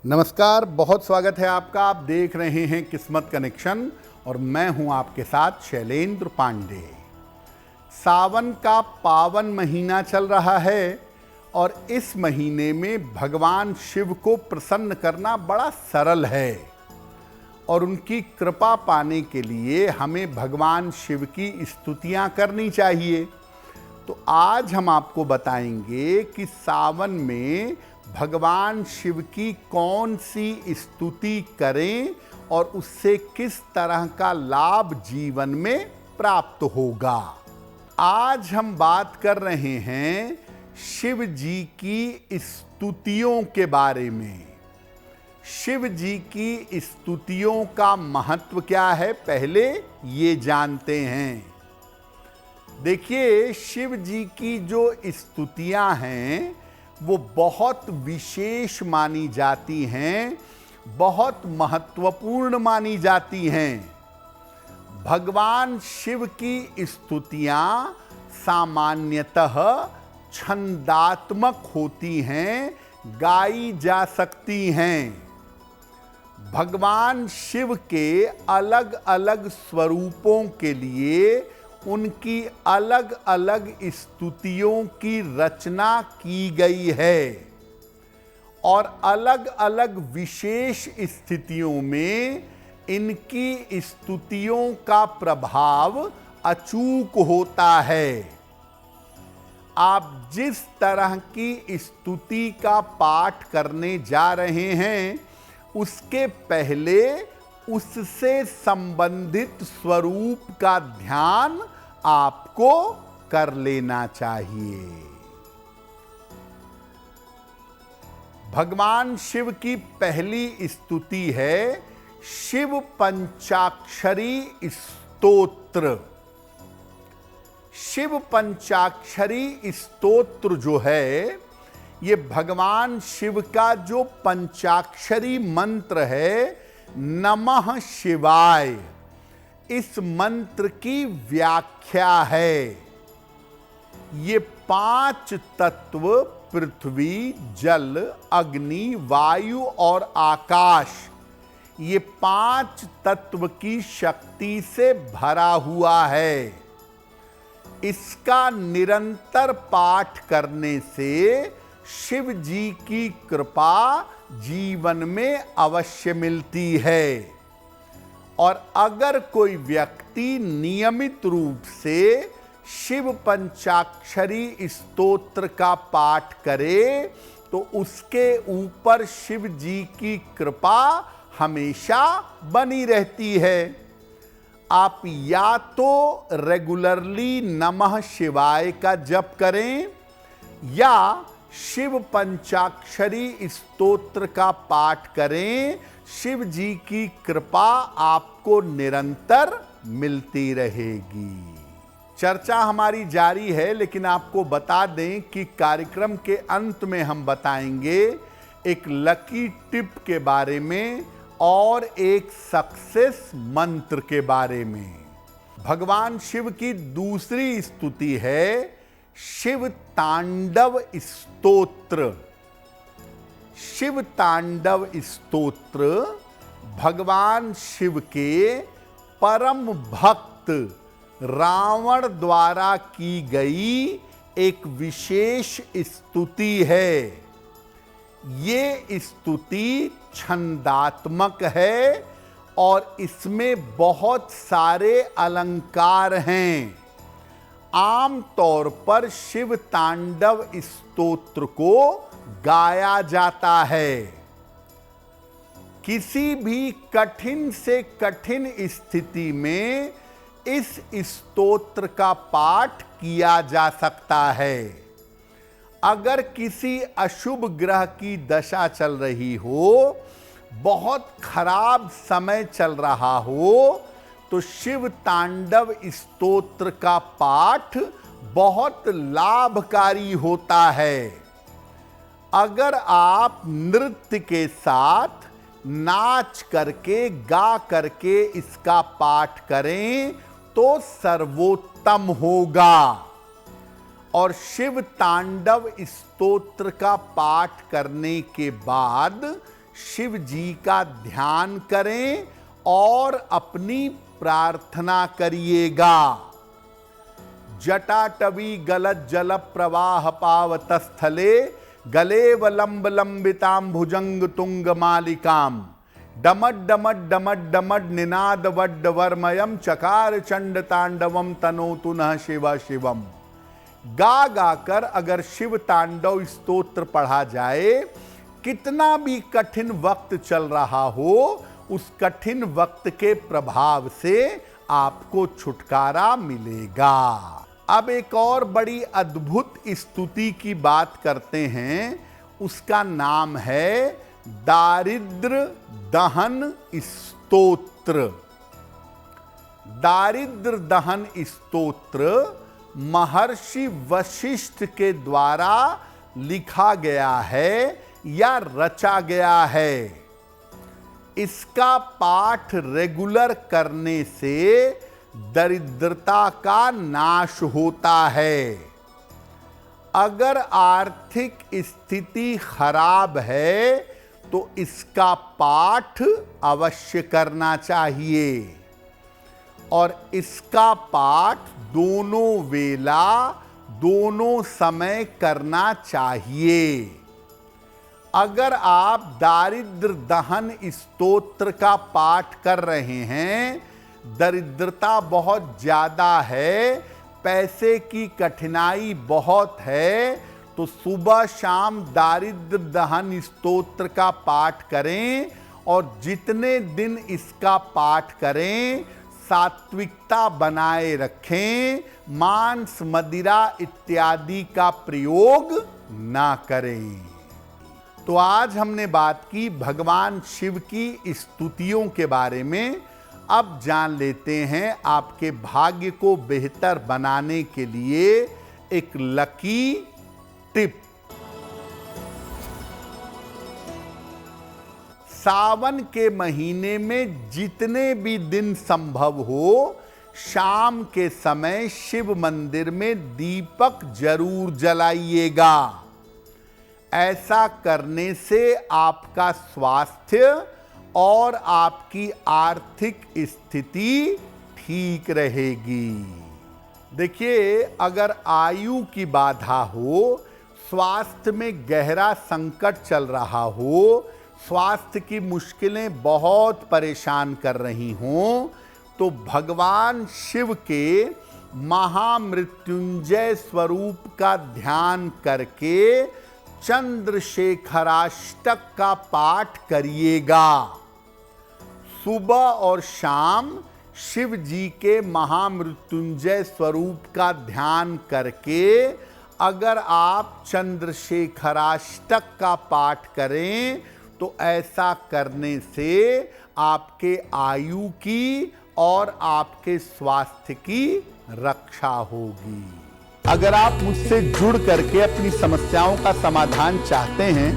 नमस्कार, बहुत स्वागत है आपका। आप देख रहे हैं किस्मत कनेक्शन और मैं हूं आपके साथ शैलेंद्र पांडे। सावन का पावन महीना चल रहा है और इस महीने में भगवान शिव को प्रसन्न करना बड़ा सरल है और उनकी कृपा पाने के लिए हमें भगवान शिव की स्तुतियां करनी चाहिए। तो आज हम आपको बताएंगे कि सावन में भगवान शिव की कौन सी स्तुति करें और उससे किस तरह का लाभ जीवन में प्राप्त होगा। आज हम बात कर रहे हैं शिव जी की स्तुतियों के बारे में। शिव जी की स्तुतियों का महत्व क्या है, पहले ये जानते हैं। देखिए, शिव जी की जो स्तुतियां हैं वो बहुत विशेष मानी जाती हैं, बहुत महत्वपूर्ण मानी जाती हैं। भगवान शिव की स्तुतियां सामान्यतः छंदात्मक होती हैं, गाई जा सकती हैं। भगवान शिव के अलग अलग स्वरूपों के लिए उनकी अलग अलग स्तुतियों की रचना की गई है और अलग अलग विशेष स्थितियों में इनकी स्तुतियों का प्रभाव अचूक होता है। आप जिस तरह की स्तुति का पाठ करने जा रहे हैं उसके पहले उससे संबंधित स्वरूप का ध्यान आपको कर लेना चाहिए। भगवान शिव की पहली स्तुति है शिव पंचाक्षरी स्तोत्र। शिव पंचाक्षरी स्तोत्र जो है ये भगवान शिव का जो पंचाक्षरी मंत्र है, नमः शिवाय, इस मंत्र की व्याख्या है। ये 5 तत्व पृथ्वी, जल, अग्नि, वायु और आकाश, ये 5 तत्व की शक्ति से भरा हुआ है। इसका निरंतर पाठ करने से शिव जी की कृपा जीवन में अवश्य मिलती है। और अगर कोई व्यक्ति नियमित रूप से शिव पंचाक्षरी स्तोत्र का पाठ करे तो उसके ऊपर शिव जी की कृपा हमेशा बनी रहती है। आप या तो रेगुलरली नमः शिवाय का जप करें या शिव पंचाक्षरी स्तोत्र का पाठ करें। शिव जी की कृपा आपको निरंतर मिलती रहेगी। चर्चा हमारी जारी है, लेकिन आपको बता दें कि कार्यक्रम के अंत में हम बताएंगे एक लकी टिप के बारे में और एक सक्सेस मंत्र के बारे में। भगवान शिव की दूसरी स्तुति है शिव तांडव स्तोत्र। शिव तांडव स्तोत्र भगवान शिव के परम भक्त रावण द्वारा की गई एक विशेष स्तुति है। ये स्तुति छंदात्मक है और इसमें बहुत सारे अलंकार हैं। आम तौर पर शिव तांडव स्तोत्र को गाया जाता है। किसी भी कठिन से कठिन स्थिति में इस स्तोत्र का पाठ किया जा सकता है। अगर किसी अशुभ ग्रह की दशा चल रही हो, बहुत खराब समय चल रहा हो, तो शिव तांडव स्तोत्र का पाठ बहुत लाभकारी होता है। अगर आप नृत्य के साथ नाच करके, गा करके इसका पाठ करें तो सर्वोत्तम होगा। और शिव तांडव स्तोत्र का पाठ करने के बाद शिव जी का ध्यान करें और अपनी प्रार्थना करिएगा। जटाटवी गलत जल प्रवाह पावत स्थले गलेव लंब लंबिताम भुजंग तुंग मालिकाम डमड डमड डमड डमड निनाद वड्ड वर्मयम चकार चंड तांडवम तनोतु नः शिव शिवम। गा गाकर अगर शिव तांडव स्तोत्र पढ़ा जाए, कितना भी कठिन वक्त चल रहा हो, उस कठिन वक्त के प्रभाव से आपको छुटकारा मिलेगा। अब एक और बड़ी अद्भुत स्तुति की बात करते हैं, उसका नाम है दारिद्र दहन स्तोत्र। दारिद्र दहन स्तोत्र महर्षि वशिष्ठ के द्वारा लिखा गया है या रचा गया है। इसका पाठ रेगुलर करने से दरिद्रता का नाश होता है। अगर आर्थिक स्थिति खराब है तो इसका पाठ अवश्य करना चाहिए और इसका पाठ दोनों वेला दोनों समय करना चाहिए। अगर आप दारिद्र दहन स्तोत्र का पाठ कर रहे हैं, दरिद्रता बहुत ज्यादा है, पैसे की कठिनाई बहुत है, तो सुबह शाम दारिद्र दहन स्तोत्र का पाठ करें और जितने दिन इसका पाठ करें सात्विकता बनाए रखें, मांस मदिरा इत्यादि का प्रयोग ना करें। तो आज हमने बात की भगवान शिव की स्तुतियों के बारे में। अब जान लेते हैं आपके भाग्य को बेहतर बनाने के लिए एक लकी टिप। सावन के महीने में जितने भी दिन संभव हो, शाम के समय शिव मंदिर में दीपक जरूर जलाइएगा। ऐसा करने से आपका स्वास्थ्य और आपकी आर्थिक स्थिति ठीक रहेगी। देखिए, अगर आयु की बाधा हो, स्वास्थ्य में गहरा संकट चल रहा हो, स्वास्थ्य की मुश्किलें बहुत परेशान कर रही हों, तो भगवान शिव के महामृत्युंजय स्वरूप का ध्यान करके चंद्रशेखराष्टक का पाठ करिएगा। सुबह और शाम शिव जी के महामृत्युंजय स्वरूप का ध्यान करके अगर आप चंद्रशेखराष्टक का पाठ करें तो ऐसा करने से आपके आयु की और आपके स्वास्थ्य की रक्षा होगी। अगर आप मुझसे जुड़ करके अपनी समस्याओं का समाधान चाहते हैं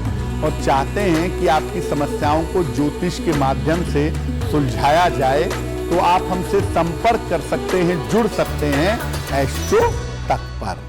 और चाहते हैं कि आपकी समस्याओं को ज्योतिष के माध्यम से सुलझाया जाए, तो आप हमसे संपर्क कर सकते हैं, जुड़ सकते हैं एस्ट्रो तक पर।